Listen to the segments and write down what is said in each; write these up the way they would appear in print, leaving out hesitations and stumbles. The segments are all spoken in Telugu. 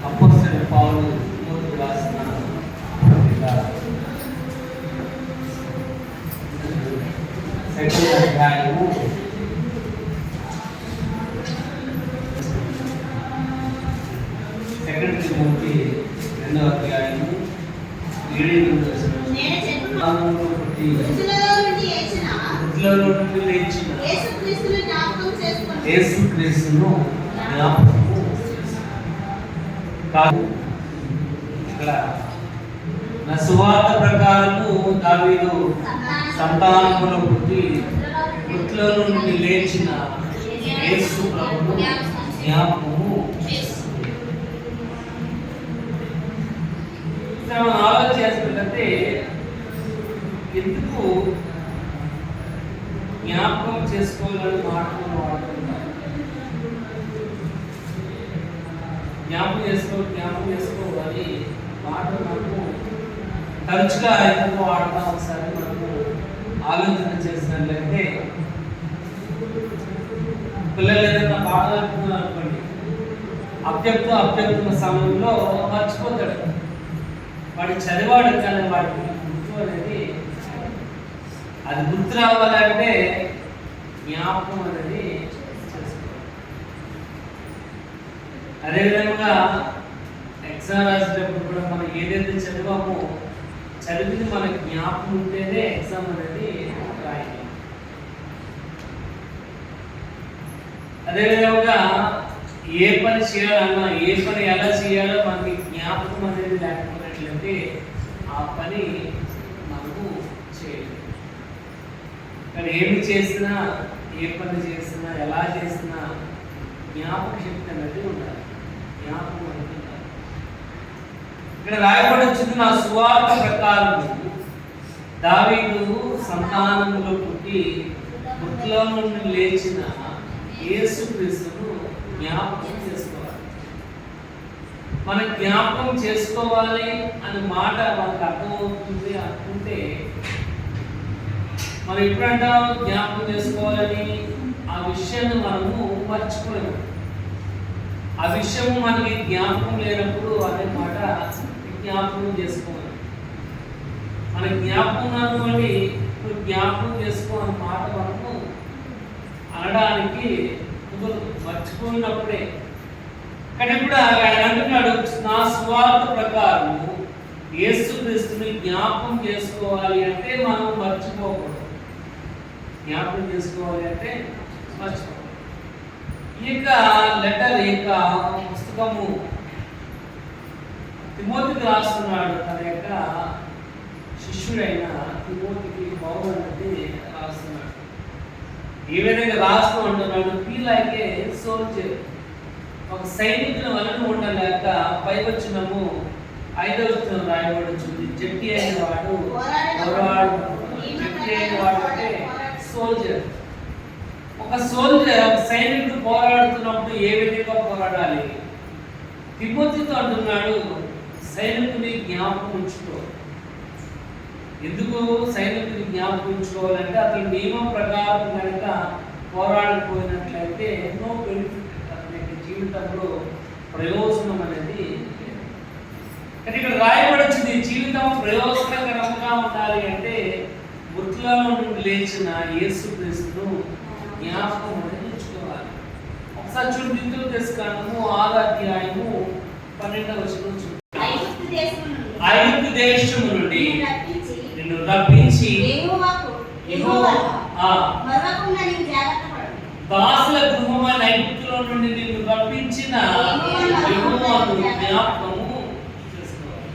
అపోస్తలుడైన పౌలు తిమోతికి రాసిన సెకండ్ అధ్యాయము 2 తిమోతి 2వ అధ్యాయము 7 యేసుక్రీస్తును జ్ఞాపకం ఇక్కడ నా సువార్త ప్రకారము దావీదు సంతానములో పుట్టి మృతుల నుండి లేచిన యేసు ప్రభువును జ్ఞాపకము మనం ఆలోచన చేసినట్లయితే ఎందుకు జ్ఞాపకం చేసుకోవాలని మాటలు వాడుతుంటారు. జ్ఞాపకం చేసుకోవాలి మాటలు మనము తరచుగా ఎందుకు వాడతాం ఒకసారి మనము ఆలోచన చేసినట్లయితే పిల్లలు ఏదైనా పాటలు అనుకోండి, అభ్యర్థుల సమయంలో మర్చిపోతాడు. వాడు చదివాడు కానీ వాడికి గుర్తు అనేది అది గుర్తు రావాలంటే జ్ఞాపకం అనేది చేసుకోవాలి. అదేవిధంగా ఎగ్జామ్ రాసేటప్పుడు కూడా మనం ఏదైతే చదివామో చదివింది మనకి జ్ఞాపకం ఉంటేనే ఎగ్జామ్ అనేది రాయాలి. అదేవిధంగా ఏ పని చేయాలన్నా ఏ పని ఎలా చేయాలో మనకి జ్ఞాపకం అనేది లేకపోయినట్లయితే ఆ పని మనము చేయలేము. కానీ ఏమి చేసినా ఏ పని చేసినా ఎలా చేసినా జ్ఞాపక శక్తి అనేది ఉండాలి, జ్ఞాపకం అనేది ఉండాలి. ఇక్కడ రాయబడి వచ్చింది నా సువార్త ప్రకారము దావీదు సంతానములో పుట్టి మృతుల నుండి లేచిన యేసుక్రీస్తును జ్ఞాపకం చేసుకోవాలి. మనం జ్ఞాపకం చేసుకోవాలి అనే మాట మనకు అర్థమవుతుంది అనుకుంటే మనం ఎప్పుడంటాం జ్ఞాపకం చేసుకోవాలని ఆ విషయాన్ని మనము మర్చిపోయాము. ఆ విషయం మనకి జ్ఞాపకం లేనప్పుడు అనే మాట జ్ఞాపకం చేసుకోవాలి. మన జ్ఞాపకం అనుకోండి, ఇప్పుడు జ్ఞాపకం చేసుకోవాలని మాట మనము అనడానికి మర్చిపోయినప్పుడే. కానీ ఇప్పుడు ఆయన అంటున్నాడు నా స్వార్థ ప్రకారము యేసుక్రీస్తుని జ్ఞాపకం చేసుకోవాలి అంటే మనం మర్చిపోకూడదు. జ్ఞాపకం చేసుకోవాలి అంటే మర్చిపోకూడదు. ఈ యొక్క పుస్తకము తిమోతికి రాస్తున్నాడు. తన యొక్క శిష్యుడైన తిమోతికి పౌలు అనేది రాస్తున్నాడు. ఏ విధంగా రాస్తూ ఉంటున్నాడు, ఫీల్ లైక్ ఏ సోల్జర్, ఒక సైనికుల వలన ఉండలేక పైవచనము 5వ వచనం రాయబడుతుంది. జట్టి అయిన వాడు అంటే సోల్జర్. ఒక సోల్జర్, ఒక సైనికుడు పోరాడుతున్నప్పుడు ఏ విధంగా పోరాడాలి? తిమోతితో అంటున్నాడు సైనికుని జ్ఞాపకం ఉంచుకో. ఎందుకు సైనికుని జ్ఞాపకం ఉంచుకోవాలంటే అతని నియమం ప్రకారం కనుక పోరాడకపోయినట్లయితే ఎన్నో బెనిఫిట్, అతని జీవితంలో ప్రయోజనం అనేది. కానీ ఇక్కడ రాయబడింది జీవితం ప్రయోజనకరంగా ఉండాలి అంటే మృతుల నుండి లేచిన యేసుక్రీస్తును జ్ఞాపకం అనేది ఉంచుకోవాలి. ఒకసారి చూడు, తీసుకున్నాము 6వ అధ్యాయము 12వ వచనం చూడు. ఐగుప్తు దేశము నుండి నిన్ను రప్పించి దాసుల గృహమైన ఐగుప్తులో నుండి నిన్ను రప్పించిన యెహోవాను జ్ఞాపకము చేసుకోవాలి.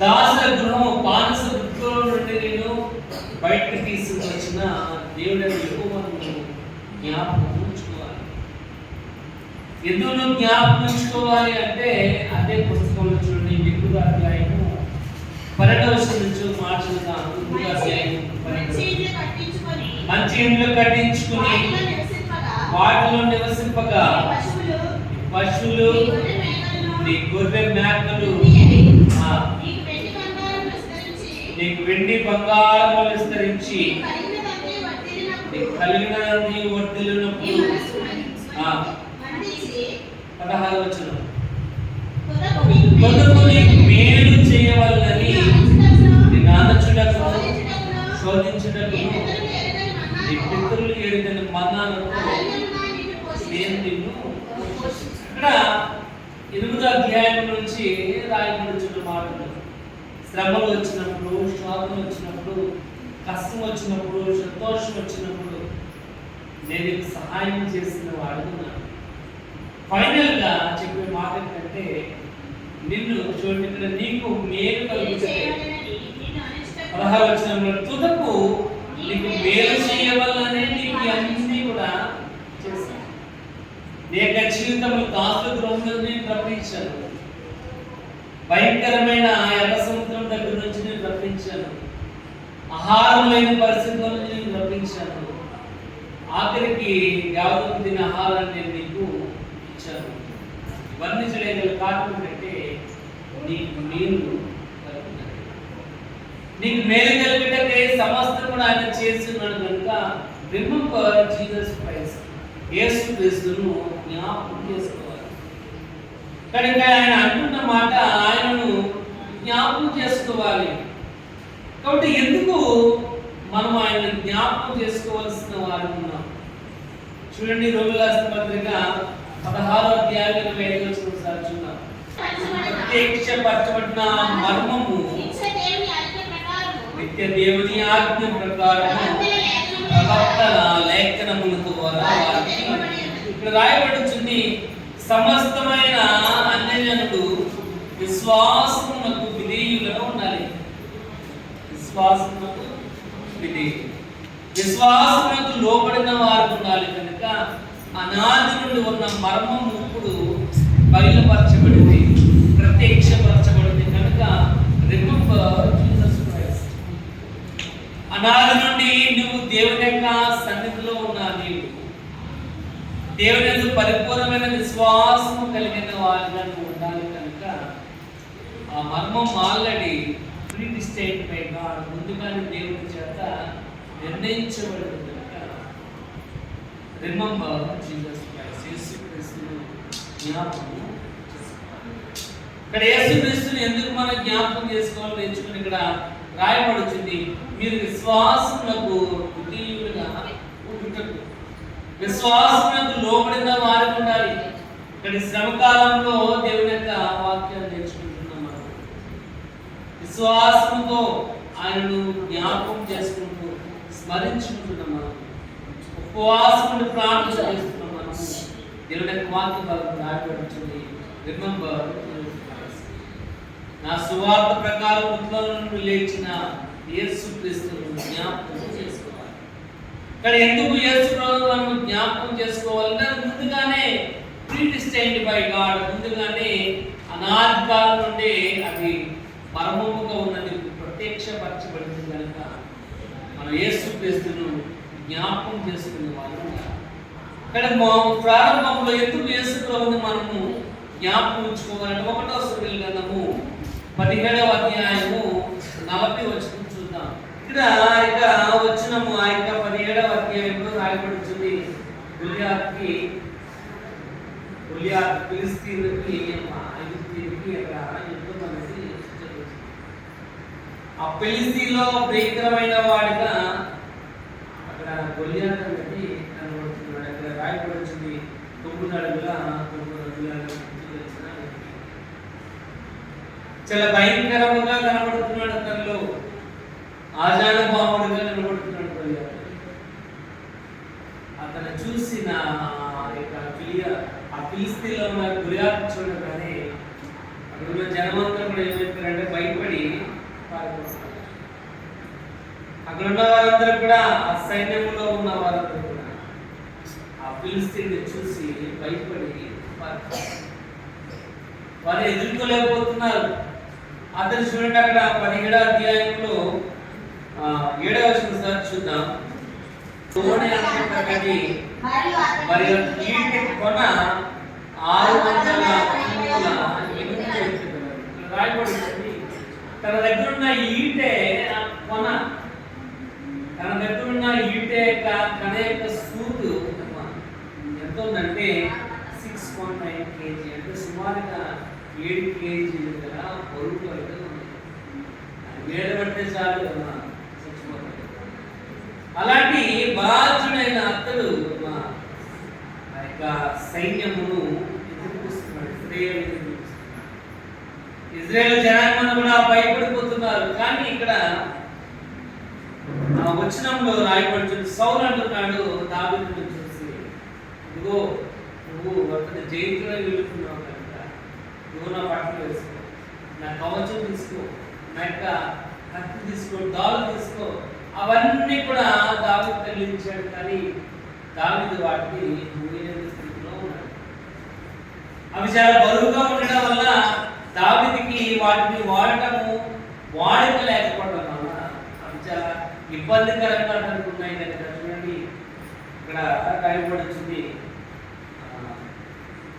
దాసుల గృహము బానిస వృత్తిలో నుండి నిన్ను బయటకు తీసుకొచ్చిన దేవుడైన యెహోవాను జ్ఞాపకం ఉంచుకోవాలి. ఎందుకు జ్ఞాపకం ఉంచుకోవాలి అంటే అదే పుస్తకంలో చూడండి, 8వ అధ్యాయము 12వ వచనం నుంచి మార్చుదాం. 8వ అధ్యాయము 12. మంచి ఇండ్లు కట్టించుకుని వాటిలో నివసింపగా పశువులు నీ గొర్రె మేకలు నీకు వెండి బంగారము విస్తరించి నీకు కలిగిన నీ వర్ధిల్లినప్పుడు 16వ వచనం మేలు చేయవలనని నిన్ను అనచుటకును శోధించుటకును నీ పితరులు ఎరుగని మన్నాలతో నేను నిన్ను ఇక్కడ 8వ అధ్యాయం నుంచి రాయబడుచున్న మాటలు శ్రమలు వచ్చినప్పుడు, శోధనలు వచ్చినప్పుడు, కష్టం వచ్చినప్పుడు, సంతోషం వచ్చినప్పుడు నేను సహాయం చేసిన వాడుతున్నాను. ఫైనల్గా చెప్పే మాట ఏంటంటే నిన్ను చూడండి, ఇక్కడ నీకు మేలు కలుగుతుంది. 16వ వచనంలో తుదకు నీకు మేలు చేయవల్లనే నీకు అన్ని కూడా చేశాను. నీ యొక్క జీవితంలో దాసుల గృహంలో రప్పించాను. భయంకరమైన ఎర్ర సముద్రం దగ్గర నుంచి నేను రప్పించాను. ఆహారం లేని పరిస్థితుల నుంచి నేను రప్పించాను. ఆఖరికి యావత్తు తిన ఆహారాన్ని నేను నీకు ఇచ్చాను. ఇవన్నీ చేయగల కారణం ఏంటంటే నీకు మేలు కలుగుతుంది. నీకు మేలు కలిగేటట్టే సమస్తం కూడా ఆయన చేస్తున్నాడు కనుక రిమెంబర్ జీసస్ క్రైస్ట్, యేసు క్రీస్తును జ్ఞాపకం చేసుకోవాలి. కనుక ఆయన అంటున్న మాట ఆయనను జ్ఞాపకం చేసుకోవాలి. కాబట్టి ఎందుకు మనం ఆయన జ్ఞాపకం చేసుకోవాల్సిన వారు ఉన్నాం? చూడండి, రోమియోల రాసిన పత్రిక 16వ అధ్యాయం 25వ వచనం చూద్దాం. ప్రత్యక్షపరచబడిన మర్మము నిత్య దేవుని ఆజ్ఞ ప్రకారము ప్రవక్తల లేఖనముల ద్వారా ఇక్కడ రాయబడుతుంది. సమస్తమైన అన్యజనులు విశ్వాసమునకు విధేయులుగా ఉండాలి. విశ్వాసమునకు విధేయులు, విశ్వాసమునకు లోబడిన వారు ఉండాలి. కనుక అనాది నుండి ఉన్న మర్మం ఇప్పుడు బయలుపరచబడింది, ప్రత్యక్షపరచబడింది. కనుక రిమెంబర్ జీసస్ క్రైస్ట్. అనాది నుండి నువ్వు దేవుని యొక్క సన్నిధిలో ఉన్న నీవు దేవుని యందు పరిపూర్ణమైన విశ్వాసం కలిగిన వారిగా ఉండాలి. కనుక ఆ మర్మం ఆల్రెడీ ప్రీడిస్టైన్డ్ బై గాడ్, ముందుగానే దేవుని చేత నిర్ణయించబడింది. కనుక రిమెంబర్ జీసస్ క్రైస్ట్, యేసుక్రీస్తును జ్ఞాపకం చేసుకోవాలి. ఇక్కడ యేసుక్రీస్తుని ఎందుకు మనం జ్ఞాపకం చేసుకోవాలని నేర్చుకుని ఇక్కడ రాయబడుతుంది. మీరు విశ్వాసములకు విధేయులుగా ఉండుటకు, విశ్వాసములకు లోబడిన వారు ఉండాలి. ఇక్కడ శ్రమకాలంలో దేవుని యొక్క వాక్యాన్ని నేర్చుకుంటున్నాం. మనం విశ్వాసంతో ఆయనను జ్ఞాపకం చేసుకుంటూ స్మరించుకుంటున్నాం. మనం ఉపవాసం ప్రార్థన చేస్తున్నాం. మనం దేవుని యొక్క వాక్య భాగం రాయబడుతుంది. రిమెంబర్ నా సువార్త ప్రకారం మృతుల నుండి లేచిన యేసుక్రీస్తును జ్ఞాపకం చేసుకోవాలి. ఇక్కడ ఎందుకు యేసు ప్రభువును జ్ఞాపకం చేసుకోవాలంటే ముందుగానే ప్రీడిస్టైన్డ్ బై గాడ్, ముందుగానే అనాది కాలం నుండి అది పరమముగా ఉన్నది ప్రత్యక్షపరచబడింది. కనుక మనం యేసుక్రీస్తును జ్ఞాపకం చేసుకునే వాళ్ళు. ఇక్కడ ప్రారంభంలో ఎందుకు యేసు ప్రభువును మనము జ్ఞాపకం ఉంచుకోవాలంటే 1వ సమూయేలు గ్రంథము 17వ అధ్యాయము 40వ వచనం చూద్దాం. ఇక్కడ ఇక వచనము ఆ యొక్క 17వ అధ్యాయంలో రాయబడుతుంది. గొలియాతుకి ఫిలిస్తీన్లకి ఐగుప్తీయులకి అక్కడ యుద్ధం అనేది జరుగుతుంది. ఆ ఫిలిస్తీన్లో భయంకరమైన వాడిగా అక్కడ గొలియాతు అనేది కనబడుతున్నాడు. అక్కడ రాయబడుతుంది 9 అడుగుల 9 అడుగుల చాలా భయంకరంగా కనబడుతున్నాడు. అతనిలో ఆజానుభావుడిగా కనబడుతున్నాడు గొలియాతు. అతను చూసిన ఆ ఫిలిస్తీన్లో ఉన్న గొలియాతు చూడగానే అక్కడ జనమంతా కూడా ఏమైపోయారంటే భయపడి పారిపోతున్నారు. అక్కడ ఉన్న వారందరూ కూడా ఆ సైన్యంలో ఉన్న వారందరూ కూడా ఆ ఫిలిస్తీన్ని చూసి భయపడి వారు ఎదుర్కోలేకపోతున్నారు. అతను చూడండి, అక్కడ 17వ అధ్యాయంలో 7వ వచనం సార్ చూద్దాం. మరియు ఈటె కొన 600 రాయబడింది. తన దగ్గర ఉన్న ఈటె కొన, తన దగ్గర ఉన్న ఈటె కన యొక్క సూదు ఎంత ఉందంటే 6.9 kg, అంటే సుమారుగా 7 కేజీలు కదా బరువు అయితే వేడ పడితే చాలు అమ్మా చచ్చిపోతాడు. అలాంటి బలాఢ్యుడైన అతడు ఆ యొక్క సైన్యమును ఎదుర్కొస్తున్నాడు. ఇజ్రాయేల్ జనాంగం కూడా భయపడిపోతున్నారు. కానీ ఇక్కడ ఆ వచనంలో రాయబడుతుంది, సౌలు అంటున్నాడు దావీదును చూసి, ఇదిగో నువ్వు అతని జయించులో వెళ్తున్నావు కనుక నువ్వు నా బట్టలు వేసుకో, నా కవచం తీసుకో, నా యొక్క కత్తి తీసుకో, దాలు తీసుకో. అవన్నీ కూడా దావీదు కలిగించాడు. కానీ దావీదు వాటిని మోయలేని స్థితిలో ఉన్నాడు. అవి చాలా బరువుగా ఉండడం వల్ల దావీదుకి వాటిని వాడక లేకపోవడం వల్ల అవి చాలా ఇబ్బందికరంగా అనుకున్నాయి కనుక చూడండి ఇక్కడ రాయబడుతుంది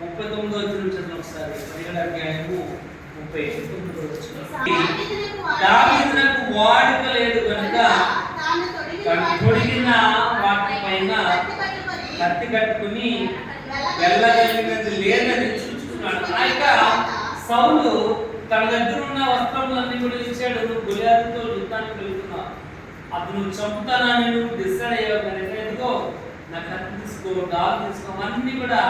39వ వచనం ఒకసారి 17వ అధ్యాయము 39వ వచనం. దావీదునకు వాడుక లేదు కనుక తొడిగిన వాటి పైన కత్తి కట్టుకుని వెళ్ళగలిగినది లేదని చూస్తున్నాడు. ఆ యొక్క సౌలు తన దగ్గర ఉన్న వస్త్రములన్నీ కూడా ఇచ్చాడు. నువ్వు గొలియాతుతో యుద్ధానికి వెళ్తున్నావు, అతను చంపుతానని నువ్వు డిసైడ్ అయ్యావు కనుక ఎందుకో నా కత్తి తీసుకో, డాలు తీసుకో, అన్నీ కూడా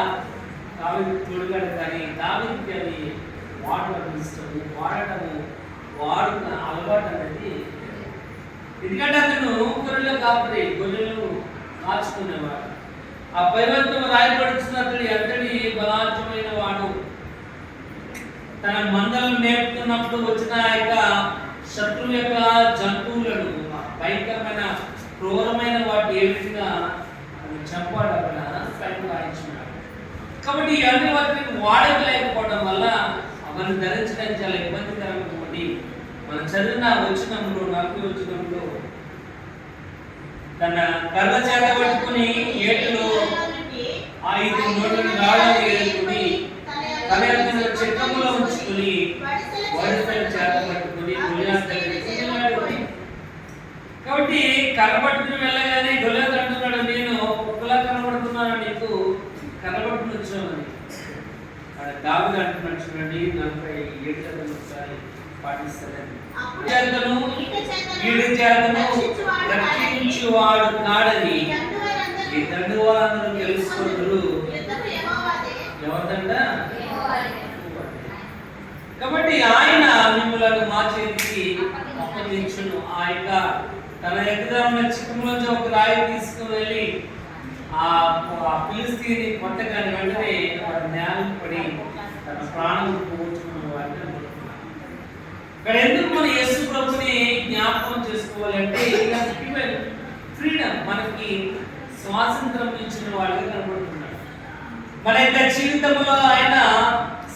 దావీదు తోడుగాడు. కానీ దావీదుకి అది వాడటం ఇష్టము, వాడుక అలవాటు అనేది. ఎందుకంటే అతను గొర్రెల కాపరి, గొర్రెలు కాచుకునేవాడు. ఆ పైవంతం రాయబడుతున్నట్లు ఎంతటి బలాఢ్యమైన వాడు, తన మందలను మేపుతున్నప్పుడు వచ్చిన యొక్క శత్రువు యొక్క జంతువులను, భయంకరమైన క్రూరమైన వాటి ఏ విధంగా చంపాడు అక్కడ సైతం రాయించున్నాడు. కాబట్టి అన్ని వాటిని వాడకలేకపోవడం వల్ల అవన్నీ ధరించడానికి చాలా ఇబ్బందికరంగా ఉండి మనం చదివిన వచనంలో 40వ వచనంలో తన కర్ర చేత పట్టుకుని ఏటిలో 5 నోట్లను రాళ్ళని ఏరుకుని తన యొక్క చిత్తములో ఉంచుకుని వడిసెల చేత పట్టుకుని గొలియాతు దగ్గరికి వెళ్ళాడు. కాబట్టి కర్ర పట్టుకుని వెళ్ళగానే గొలియాతు అంటున్నాడు, నేను కుక్కలా కనబడుతున్నాను, నీకు కర్ర పట్టుకుని వచ్చామని. దావీదు అంటున్నాడు చూడండి 47 ఒకసారి పాటిస్తానని, వీడి చేతను రక్షించువాడు నాడని ఈ తండ్రి వాళ్ళందరూ తెలుసుకుంటారు. ఎవరిదంట? కాబట్టి ఆయన మిమ్మల్ని మా చేతికి అప్పగించును. ఆ యొక్క తన దగ్గర ఉన్న చిక్కులోంచి ఒక రాయి తీసుకుని వెళ్ళి ఆ ఫిలిస్తీని కొట్టగానే వెంటనే వారి నేలకు పడి తన ప్రాణం పోగొట్టుకున్న వారిని ఇక్కడ ఎందుకు మన యేసు ప్రభుని జ్ఞాపకం చేసుకోవాలంటే ఫ్రీడమ్, మనకి స్వాతంత్రం ఇచ్చిన వాడిగా కనబడుతున్నాడు. మన యొక్క జీవితంలో ఆయన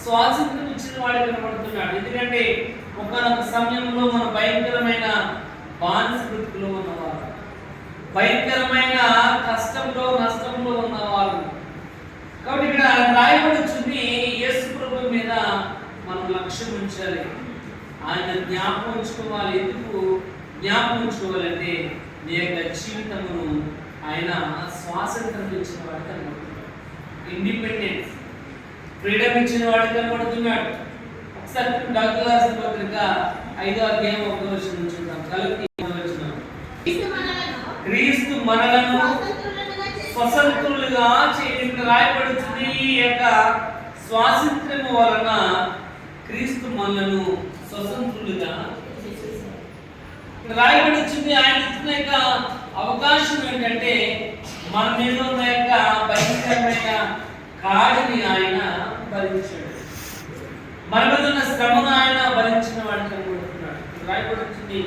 స్వాతంత్రం ఇచ్చిన వాడిగా కనబడుతున్నాడు. ఎందుకంటే ఒకనొక సమయంలో మన భయంకరమైన బానిసృతిలో ఉన్నవారు, భయంకరమైన కష్టంలో నష్టంలో ఉన్నవారు. కాబట్టి ఇక్కడ రాయబడుతుంది యేసు ప్రభు మీద మనం లక్ష్యం ఉంచాలి, ఆయన జ్ఞాపకం ఉంచుకోవాలి. ఎందుకు జ్ఞాపకం ఉంచుకోవాలంటే నీ యొక్క జీవితమును ఆయన స్వాతంత్రం ఇచ్చిన వాడు కనబడుతున్నాడు, ఇండిపెండెన్స్, ఫ్రీడమ్ ఇచ్చిన వాడు కనబడుతున్నాడు. ఒకసారి డాక్టర్ రాసిన పత్రిక 5వ అధ్యాయం 1వ వచనం చూద్దాం. కలిపి క్రీస్తు మనలను స్వతంత్రులుగా చేయడానికి రాయబడుతుంది. ఈ యొక్క స్వాతంత్ర్యము వలన క్రీస్తు మనలను స్వతంత్రులుగా రాయబడుతుంది. ఆయన ఇచ్చిన యొక్క అవకాశం ఏంటంటే మన మీద ఉన్న యొక్క భయంకరమైన కాడిని ఆయన భరించాడు, మన మీద ఉన్న శ్రమను ఆయన భరించిన వాడిని కనబడుతున్నాడు. రాయబడుతుంది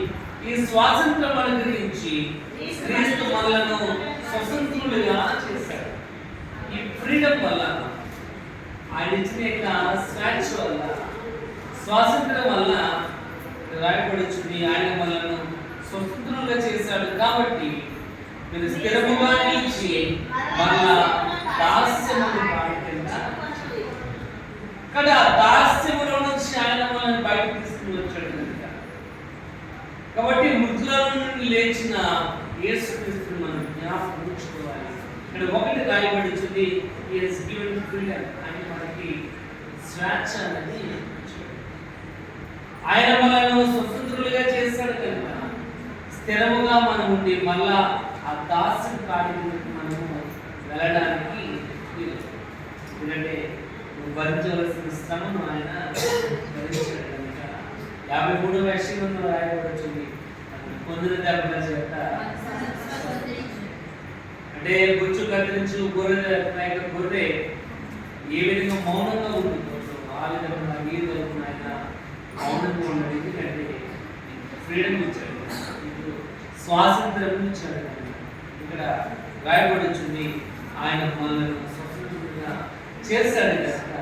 ఈ స్వాతంత్రం అనుగ్రహించి క్రీస్తు మనలను స్వతంత్రులుగా చేశాడు. ఈ ఫ్రీడమ్ వల్ల, ఆయన ఇచ్చిన యొక్క స్వేచ్ఛ వల్ల, స్వాతంత్రం వల్ల రాయబడుతుంది ఆయన మనలను స్వతంత్రులుగా చేశాడు. కాబట్టి మీరు స్థిరముగా నిలిచి మళ్ళా దాస్యమును బాధికంగా, ఇక్కడ దాస్యములో నుంచి ఆయన మనల్ని బయటకు తీసుకుని వచ్చాడు కనుక, కాబట్టి మృతుల నుండి లేచిన యేసుక్రీస్తును మనం జ్ఞాపకం ఉంచుకోవాలి. ఇక్కడ ఒకటి రాయబడుతుంది, he has given freedom, అని మనకి స్వేచ్ఛ అనేది ఆయన మనల్ని స్వతంత్రులుగా చేశాడు కనుక స్థిరముగా మనం ఉండి మళ్ళా ఆ దాసుడి కాడికి మనము వెళ్ళడానికి ఎందుకంటే భరించవలసిన శ్రమను ఆయన భరించాడు కనుక 53వ వచనంలో రాయబడుతుంది పొందిన దెబ్బల చేత అంటే బుచ్చు కత్తిరించు గొర్రె ఏ విధంగా మౌనంగా ఉంటుందో ఆ విధంగా ఈ విధంగా ఆయన మౌనంగా ఉండడం ఎందుకంటే ఫ్రీడమ్ ఇచ్చాడు, ఇప్పుడు స్వాతంత్రం ఇచ్చాడు. ఇక్కడ రాయబడుతుంది ఆయన మనల్ని స్వతంత్రంగా చేశాడు కనుక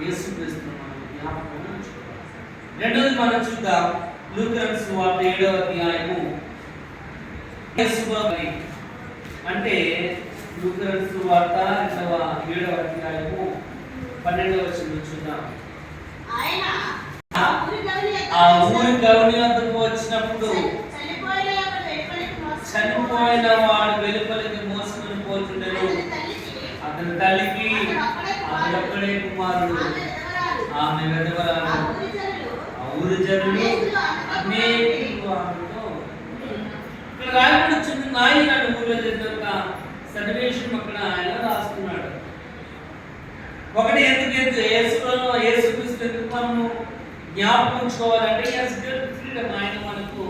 యేసుక్రీస్తు మనం జ్ఞాపకం ఉంచుకోవాలి. రెండోది మనం చూద్దాం లూకాసు సువార్త 7వ అధ్యాయము అంటే లూకాసు సువార్త 7వ అధ్యాయము 12వ వచనం చూద్దాం. ఆ ఊరి గౌని వద్దకు వచ్చినప్పుడు చనిపోయిన వాడు వెలుపలికి మోసుకొని పోతుండెను. అతని తల్లికి అతడొక్కడే కుమారుడు, ఆమె విధవరాలు. ఆ ఊరి జనులు అనేక ఆమెతో ఇక్కడ రాయబడుచుంది. నాయన ఊరిలో జరిగిన సన్నివేశం అక్కడ ఆయన రాస్తున్నాడు. ఒకటి ఎందుకు యేసుక్రీస్తు ఎందుకు మనము జ్ఞాపకం ఉంచుకోవాలంటే ఫ్రీడమ్, ఆయన మనకు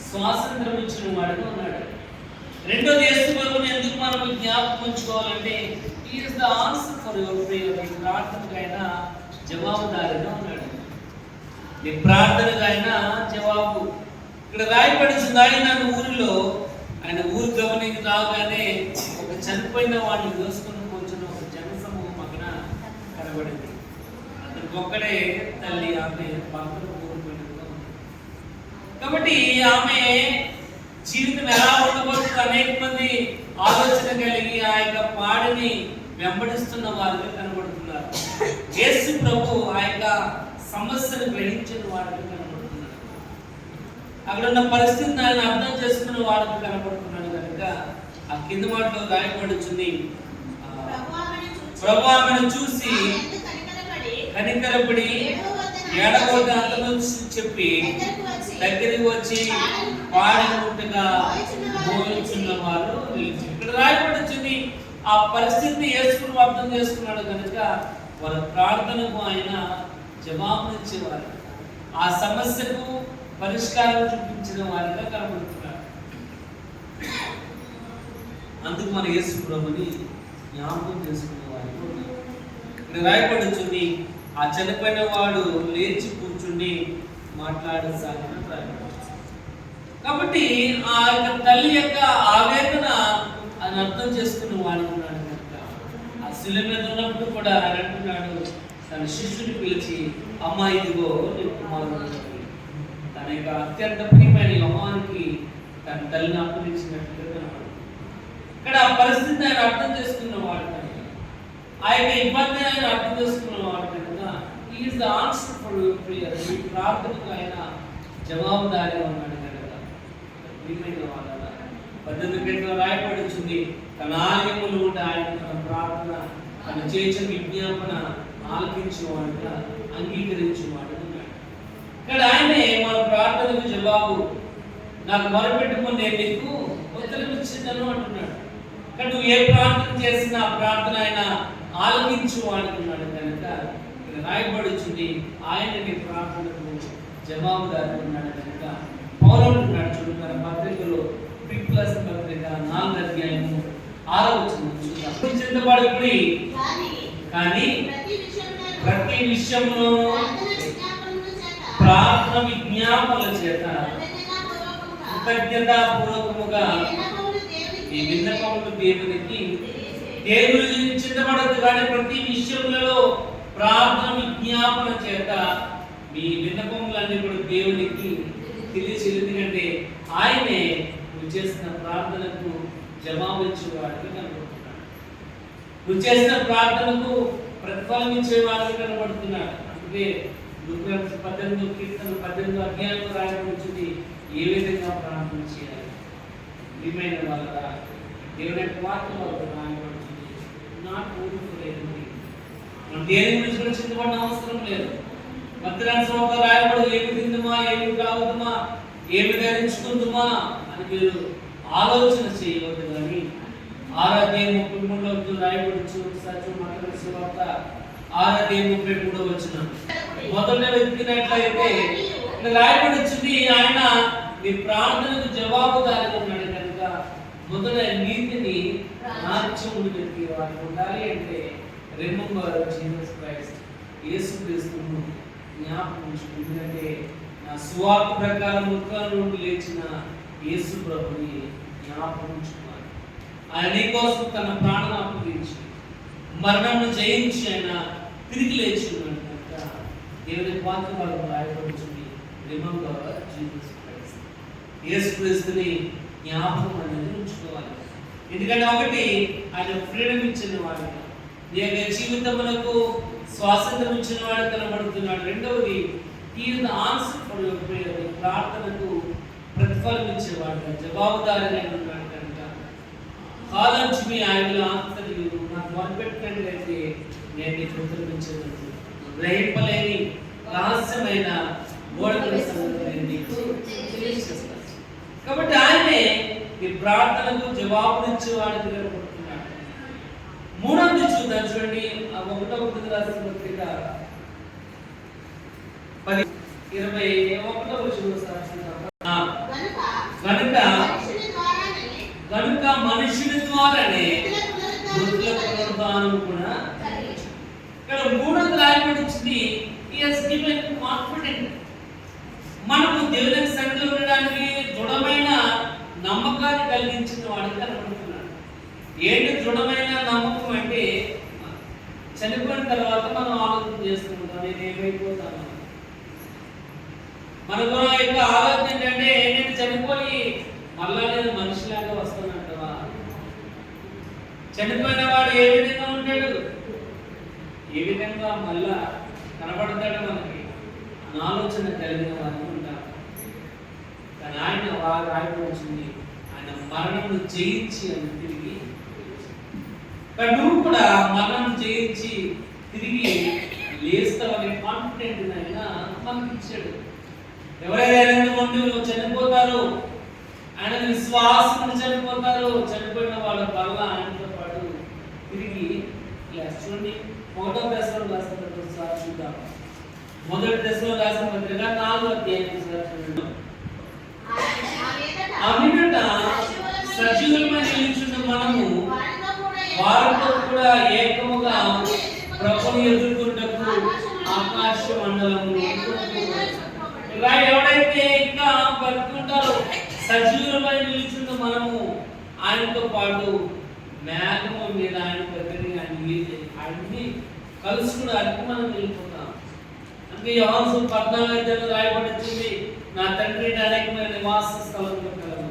స్వాతంత్రం ఇచ్చిన వాడుగా ఉన్నాడు. రెండోది యేసు ప్రభువుని ఎందుకు మనం జ్ఞాపకం ఉంచుకోవాలంటే he is the answer for your prayer. నీ ప్రార్థనకు ఆయన జవాబుదారిగా ఉన్నాడు. నీ ప్రార్థనకు ఆయన జవాబు. ఇక్కడ రాయబడుతుంది ఆయన ఊరిలో ఆయన ఊరి గమనికి రాగానే ఒక చనిపోయిన వాడిని దోసుకొని కూర్చున్న ఒక జనసమూహం అక్కడ కనబడింది. అతనికి ఒక్కడే తల్లి, ఆమె భర్తను కోరుకున్నట్టుగా ఉంది. కాబట్టి ఆమె జీవితం ఎలా ఉండబోతుంది అనేక మంది ఆలోచన కలిగి ఆ యొక్క పాడిని వెంబడిస్తున్న వారుగా కనబడుతున్నారు. యేసు ప్రభు ఆ యొక్క సమస్యను గ్రహించిన వారుగా కనబడుతున్నారు. అక్కడ ఉన్న పరిస్థితిని ఆయన అర్థం చేసుకున్న వారుగా కనబడుతున్నాడు కనుక ఆ కింద మాటలో రాయబడుతుంది, ప్రభు ఆమెను చూసి కనికరపడి ఏడవద్ద అంతమని చెప్పి దగ్గరికి వచ్చి పాడినట్టుగా మోయించున్న వారు నిలిచి. ఇక్కడ రాయబడుతుంది ఆ పరిస్థితిని యేసును అర్థం చేసుకున్నాడు కనుక వారి ప్రార్థనకు ఆయన జవాబునిచ్చేవారు, ఆ సమస్యకు పరిష్కారం చూపించిన వారిగా కనబడుతున్నారు. అందుకు మన యేసు ప్రభుని జ్ఞాపకం చేసుకునే వారిగా ఉన్నారు. ఇక్కడ రాయబడుతుంది ఆ చనిపోయిన వాడు లేచి కూర్చుండి మాట్లాడసాగిన కాబట్టి ఆ యొక్క తల్లి యొక్క ఆవేదన అని అర్థం చేసుకుని వాడు ఉన్నాడు కనుక ఆ శిలువ మీద ఉన్నప్పుడు కూడా ఆయన అంటున్నాడు తన శిష్యుని పిలిచి, అమ్మా ఇదిగో నీ కుమారుడు. తన యొక్క అత్యంత ప్రియమైన అమ్మానికి తన తల్లిని అప్పగించినట్టుగా కనబడు. ఇక్కడ ఆ పరిస్థితిని ఆయన అర్థం చేసుకున్నవాడు కనుక, ఆ యొక్క ఇబ్బందిని ఆయన అర్థం చేసుకున్నవాడు కనుక he is the answer for your prayer. మీ ప్రార్థనకు ఆయన జవాబుదారిగా ఉన్నాడు కనుక ప్రియమైన వాళ్ళ 18 రాయబడుతుంది, తన ఆలయములో ఉండే ఆయన తన ప్రార్థన తన చేసిన విజ్ఞాపన ఆలకించేవాడుగా అంగీకరించేవాడు ఉన్నాడు. ఇక్కడ ఆయనే మన ప్రార్థనకు జవాబు, నాకు మొరపెట్టుకుని నేను నీకు ఉత్తరం ఇచ్చిందను అంటున్నాడు. ఇక్కడ నువ్వు ఏ ప్రార్థన చేసినా ఆ ప్రార్థన ఆయన ఆలకించేవాడుకున్నాడు కనుక రాయబడుచుంది ఆయన నీ ప్రార్థనకు జవాబుదారి ఉన్నాడు కనుక పౌలు అంటున్నాడు. చూడు తన పత్రికలో పిప్లస్ పత్రిక 4వ అధ్యాయము 6వ వచనం చూద్దాం. చింతపడకుడి కానీ ప్రతి విషయంలో ప్రార్థన విజ్ఞాపనల చేత కృతజ్ఞతాపూర్వకముగా ఈ విన్నపములు దేవునికి చింతపడద్దు కానీ ప్రతి విషయంలో ప్రార్థన విజ్ఞాపన చేత మీ విన్నపములన్నీ కూడా దేవునికి తెలియచేది. ఎందుకంటే ఆయనే నువ్వు చేసిన ప్రార్థనకు జవాబు ఇచ్చేవాడిగా కనబడుతున్నాడు, నువ్వు చేసిన ప్రార్థనకు ప్రతిఫలం ఇచ్చేవాడిగా కనబడుతున్నాడు. అందుకే లూకాసు 18వ కీర్తన 18వ అధ్యాయంలో రాయబడుతుంది ఏ విధంగా ప్రార్థన చేయాలి. ప్రియమైన వాళ్ళ దేవుని యొక్క వాక్యంలో రాయబడుతుంది, నాకు ఊరుకోలేదు, మనం దేని గురించి కూడా చింతపడిన అవసరం లేదు. మధ్యాహ్నం రాయబడి ఏ విధంగా ఏమి ధరించుకుంటుమా అని మీరు ఆలోచన చేయవద్దు. కానీ 6:33 రాయబడుచు సువార్త 6:33 మొదట వెతికినట్లయితే రాయబడుచుంది, ఆయన మీ ప్రార్థనకు జవాబుదారిగా ఉన్నాడు కనుక మొదట నీతిని నాట్యములు వెతికి వారికి ఉండాలి. అంటే రిమెంబర్ జీసస్ క్రైస్ట్, యేసుక్రీస్తును జ్ఞాపకం ఉంచుకోండి. ఎందుకంటే నా సువార్త ప్రకారం మృతుల నుండి లేచిన యేసు ప్రభుని జ్ఞాపకం ఉంచుకోవాలి. ఆయన నీ కోసం తన ప్రాణం అప్పగించి మరణంను జయించి ఆయన తిరిగి లేచి ఉన్నాడు కనుక దేవుని వాక్యం రాయబడుతుంది, రిమెంబర్ జీసస్ క్రైస్ట్, యేసుక్రీస్తుని జ్ఞాపకం అనేది ఉంచుకోవాలి. ఎందుకంటే ఒకటి, ఆయన ఫ్రీడమ్ ఇచ్చిన వాడు, నీ యొక్క జీవితములకు స్వాతంత్రం ఇచ్చిన వాడు కనబడుతున్నాడు. రెండవది, ఈయన ఆన్సర్ ఫర్ యువర్ ప్రేయర్, ప్రార్థనకు ప్రతిఫలం ఇచ్చేవాడు, జవాబుదారిగా ఉన్నాడు కనుక కాలం మీ ఆయన ఆన్సర్ నాకు మొదలుపెట్టినట్లయితే నేను నీకు ఉత్తరమించగలను. గ్రహింపలేని రహస్యమైన గోడల సంగతి నీకు తెలియజేస్తాను. కాబట్టి ఆయనే ఈ ప్రార్థనకు జవాబునిచ్చేవాడు కనబడుతున్నాడు. మూడవది చూద్దాం, చూడండి. 1వ కొరింథీయులకు రాసిన పత్రిక 10:21 కనుక మనుషుని ద్వారానే మృతుల పునరుద్ధానం కూడా. ఇక్కడ మూడవది రాయబడింది, కాన్ఫిడెంట్. మనము దేవుని సన్నిధిలో ఉండడానికి దృఢమైన నమ్మకాన్ని కలిగించిన వాడికి కనబడుతున్నాడు. ఏంటి దృఢమైన నమ్మకం అంటే, చనిపోయిన తర్వాత మనం ఆలోచన చేస్తుంటాం, నేను ఏమైపోతాను. మనకు యొక్క ఆలోచన ఏంటంటే, నేను చనిపోయి మళ్ళా నేను మనిషిలాగా వస్తానంటవా? చనిపోయిన వాడు ఏ విధంగా ఉంటాడు, ఏ విధంగా మళ్ళా కనబడతాడు మనకి అని ఆలోచన కలిగిన వారు ఉంటారు. కానీ ఆయన వారు రాయబడుతుంది, ఆయన మరణం జయించి అని తిరిగి. కానీ నువ్వు కూడా మరణం జయించి తిరిగి లేస్తావనే కాన్ఫిడెంట్ ఆయన మనకి ఇచ్చాడు. ఎవరైనా నువ్వు చనిపోతారు, ఆయన విశ్వాసం చనిపోతారు. చనిపోయిన వాళ్ళ వల్ల ఆయనతో పాటు తిరిగి చూడండి. 1వ దశలో రాసిన పత్రిక చూద్దాం. 1వ దశలో రాసిన పత్రిక 4వ అధ్యాయం. ఆ మీదట సజీవులమై నిలుచున్న మనము వారితో కూడా ఏకముగా ప్రభువుని ఎదుర్కొంటకు ఆకాశ మండలము. ఇలా ఎవరైతే ఇంకా బతుకుంటారో, సజీవులమై నిలుచున్న మనము ఆయనతో పాటు మేఘము మీద ఆయన దగ్గరికి అన్ని కలుసుకోవడానికి మనం వెళ్ళిపోతాం. అంటే యోహాను 14:14 రాయబడింది, నా తండ్రి అనేకమైన నివాస స్థలం కలదు,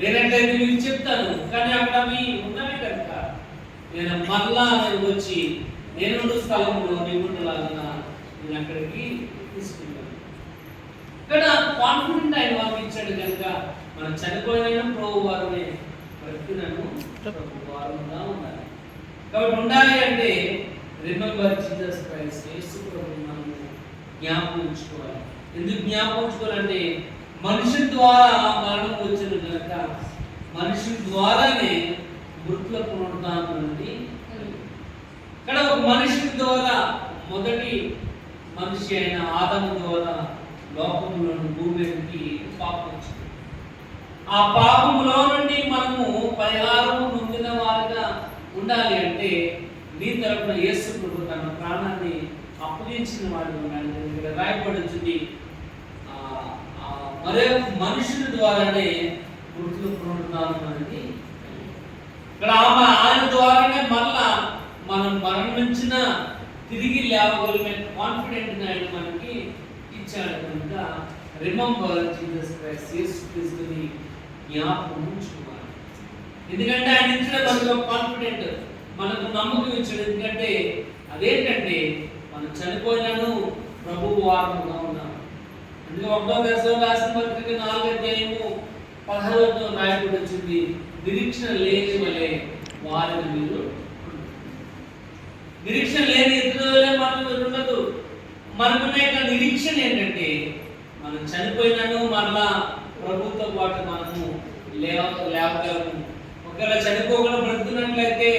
లేనట్లయితే మీకు చెప్తాను. కానీ అక్కడ మీ ఉన్నవి కనుక నేను మళ్ళా వచ్చి నేను స్థలంలో నిగుండలాగా నేను అక్కడికి తీసుకుంటాను. ఇక్కడ కాన్ఫిడెంట్ ఆయన వారికి ఇచ్చాడు కనుక మనం చనిపోయిన ప్రభు వారిని బ్రతికినను ప్రభు వారుగా ఉండాలి. కాబట్టి ఉండాలి అంటే రిమెంబర్ జీసస్ క్రైస్ట్, యేసు ప్రభువుని మనము జ్ఞాపకం ఉంచుకోవాలి. ఎందుకు జ్ఞాపకం ఉంచుకోవాలంటే మనుషుల ద్వారా మరణం వచ్చిన కనుక మనుషుల ద్వారానే మృతుల పునరుద్ధానం నుండి. ఇక్కడ ఒక మనిషి ద్వారా, మొదటి మనిషి అయిన ఆదాము ద్వారా లోకములను భూమికి పాపం వచ్చింది. ఆ పాపములో నుండి మనము పరిహారము పొందిన వారిగా ఉండాలి అంటే నీ తరపున యేసు ప్రభు తన ప్రాణాన్ని అప్పగించిన వాడు ఉండాలి. ఇక్కడ రాయబడుతుంది, మరే మనుషుల ద్వారానే మృతుల పునరుద్ధానం అనేది. ఇక్కడ ఆయన ద్వారానే మళ్ళా మనం మరణించిన తిరిగి లేవగలిగిన కాన్ఫిడెంట్ ఆయన మనకి ఇచ్చాడు కనుక రిమెంబర్ జీసస్ క్రైస్ట్, యేసుక్రీస్తుని జ్ఞాపకం ఉంచుకోవాలి. ఎందుకంటే ఆయన ఇచ్చిన మనకు కాన్ఫిడెంట్, మనకు నమ్మకం ఇచ్చాడు. ఎందుకంటే అదేంటంటే మనం చనిపోయినాను ప్రభువు వారముగా ఉన్నాం. అందుకే 1వ దశలో రాసిన పత్రిక 4వ అధ్యాయము 16వ రాయబడి వచ్చింది, నిరీక్షణ లేని వలె వారిని మీరు. నిరీక్షణ లేని ఇతరులే మనకు ఉండదు. మనకున్న యొక్క నిరీక్షణ ఏంటంటే మనం చనిపోయినను మరలా ప్రభుత్వ పాటు మనము లేవగలము. ఒకవేళ చనిపోకుండా బ్రతుకున్నట్లయితే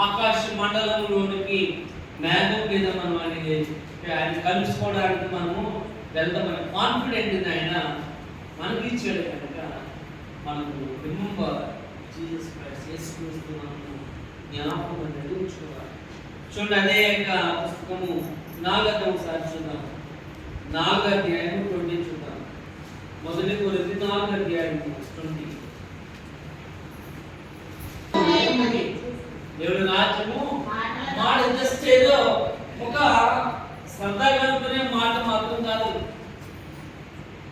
ఆకాశ మండలంలోనికి మేఘం మీద మనం అనేది ఆయన కలుసుకోవడానికి మనము వెళ్తామని కాన్ఫిడెంట్ ఆయన మనకి ఇచ్చాడు కనుక మనము రిమెంబర్ జీసస్ క్రైస్ట్, యేసుక్రీస్తు మనము జ్ఞాపకం అనేది ఉంచుకోవాలి. చూడండి, అదే యొక్క పుస్తకము 4వ ఒకసారి చూద్దాం. 4వ అధ్యాయం 20 చూద్దాం. మొదటి కొరింథీ 4వ అధ్యాయం 20. దేవుడి రాజ్యము మాట జస్ట్ ఏదో ఒక సరదాగా అనుకునే మాట మాత్రం కాదు.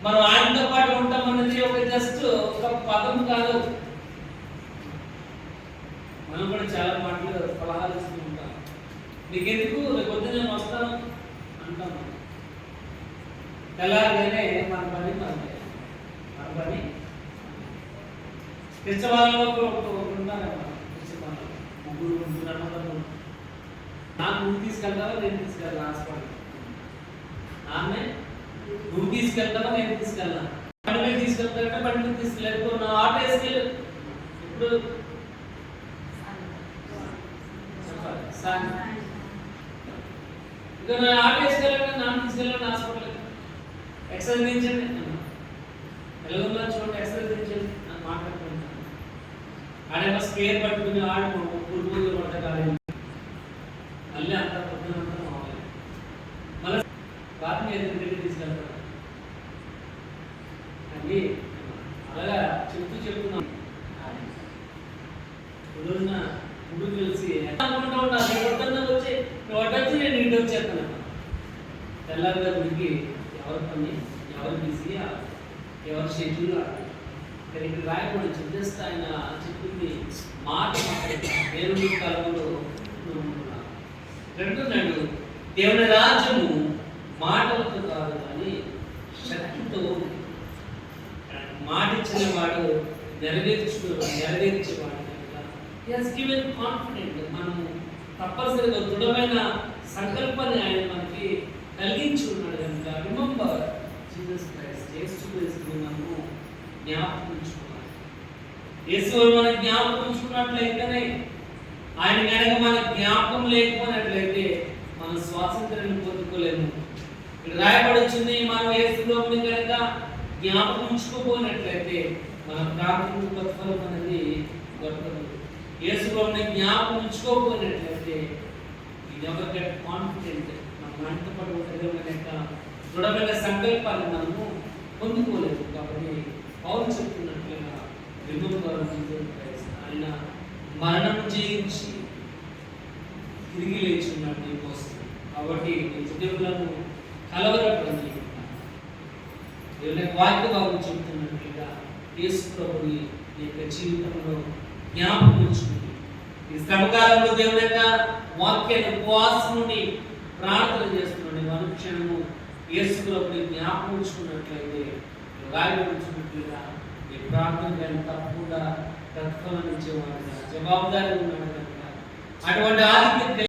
మనం ఆయనతో పాటు ఉంటాం అనేది ఒక జస్ట్ ఒక పదం కాదు. మనం కూడా చాలా మాటలు సలహాలు ఇస్తూ ఉంటాం. నీకెందుకు రేపొద్దు నేను వస్తాను అంటాం. తెల్లారిగానే మన పని పిచ్చవాళ్ళలో ఉంటారమ్మా. పిచ్చవాళ్ళు ముగ్గురు ఉంటున్నారు. నాకు నువ్వు తీసుకెళ్తావా నేను తీసుకెళ్ళా హాస్పిటల్? ఆమె నువ్వు తీసుకెళ్తావా నేను తీసుకెళ్ళా? బండి మీద తీసుకెళ్తారంటే బండి మీద తీసుకెళ్ళలేదు. నా ఆటో వేసుకెళ్ళు. ఇప్పుడు ఇంకా నా ఆటో వేసుకెళ్ళాను, నాన్న తీసుకెళ్ళాను హాస్పిటల్. ఎక్సర్సైజ్ చేయించండి, ఎలాగో చూడండి, ఎక్సర్సైజ్ చేయించండి అని మాట్లాడుకుంటాను. ఆడేమో స్పేర్ పట్టుకుని ఆడు పురుగులు పడతాడు. మళ్ళీ అంతా పొద్దునంతా మావాలి. మళ్ళీ రాత్రి ఎదురు తీసుకెళ్తాడు. అది అలాగా చెప్తున్నాం. రోజున ముగ్గురు కలిసి అనుకుంటూ ఉంటాను. ఎక్కడన్నా వచ్చి వచ్చి నేను ఇంటి వచ్చేస్తాను. తెల్లారిగా ఉడికి ఎవరి పని ఎవరు బిజీ ఎవరు షెడ్యూల్ ఇక్కడ రాయకూడదు. జస్ట్ ఆయన చెప్పింది మాట దేవుడి కలుగులో అంటున్నాడు. దేవుని రాజ్యము మాటలతో కాదు కానీ శక్తితో. మాట ఇచ్చిన వాడు నెరవేర్చేవాడు కాన్ఫిడెంట్. మనము తప్పనిసరిగా దృఢమైన సంకల్పాన్ని ఆయన మనకి కలిగించి ఉన్నాడు కనుక రిమెంబర్ జీసస్ క్రైస్ట్, యేసుక్రీస్తు మనము జ్ఞాపకం ఉంచుకోవాలి. యేసు మన జ్ఞాపకం ఉంచుకున్నట్లయితేనే, ఆయన కనుక మన జ్ఞాపకం లేకపోయినట్లయితే మనం స్వాతంత్రాన్ని పొందుకోలేము. ఇక్కడ రాయబడి వచ్చింది, మనం యేసులో కనుక జ్ఞాపకం ఉంచుకోపోయినట్లయితే మన ప్రార్థన ప్రతిఫలం అనేది దొరకదు. యేసులో జ్ఞాపకం ఉంచుకోపోయినట్లయితే ఇది ఒక కాన్ఫిడెంట్ మన మనతో పాటు యొక్క దృఢమైన సంకల్పాన్ని మనము పొందుకోలేదు. కాబట్టి పౌలు చెప్తున్నట్లుగా ఆయన మరణం జయించి తిరిగి లేచున్నాడు నీకోసం. కాబట్టి నీ హృదయములను కలవరపడని దేవుని వాక్య భాగం చెప్తున్నట్లుగా యేసు ప్రభుని నీ యొక్క జీవితంలో జ్ఞాపకం ఉంచుకుంది. ఈ శ్రమకాలంలో దేవుని యొక్క వాక్యాన్ని ఉపవాసం నుండి ప్రార్థన చేస్తున్నాడు. అనుక్షణము యేసు ప్రభుని జ్ఞాపకం ఉంచుకున్నట్లయితే రాయబడుచున్నట్లుగా ఈ ప్రార్థన కానీ తప్పకుండా ప్రతిఫలం ఇచ్చేవాడుగా జవాబుదారీ ఉన్నాడు కనుక అటువంటి ఆధిక్యత